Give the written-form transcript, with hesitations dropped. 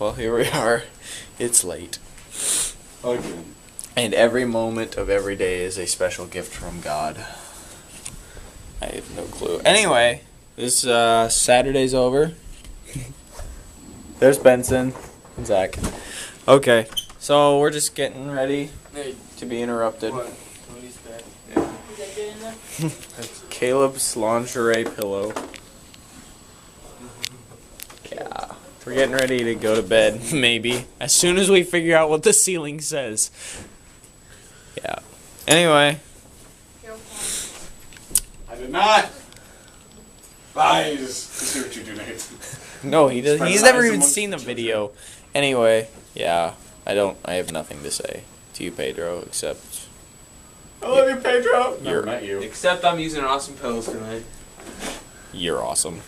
well, here we are. It's late. Again. And every moment of every day is a special gift from God. I have no clue. Anyway, this Saturday's over. There's Benson and Zach. Okay, so we're just getting ready to be interrupted. What? That's Caleb's lingerie pillow. Yeah. We're getting ready to go to bed, maybe. As soon as we figure out what the ceiling says. Yeah. Anyway. I did not. Lies. You see what you do next. No, he doesn't. He's never even amongst seen the the video. Anyway, yeah. I have nothing to say to you, Pedro, except I love you, Pedro. You're- Never met you. Except I'm using awesome pillows tonight. you're awesome.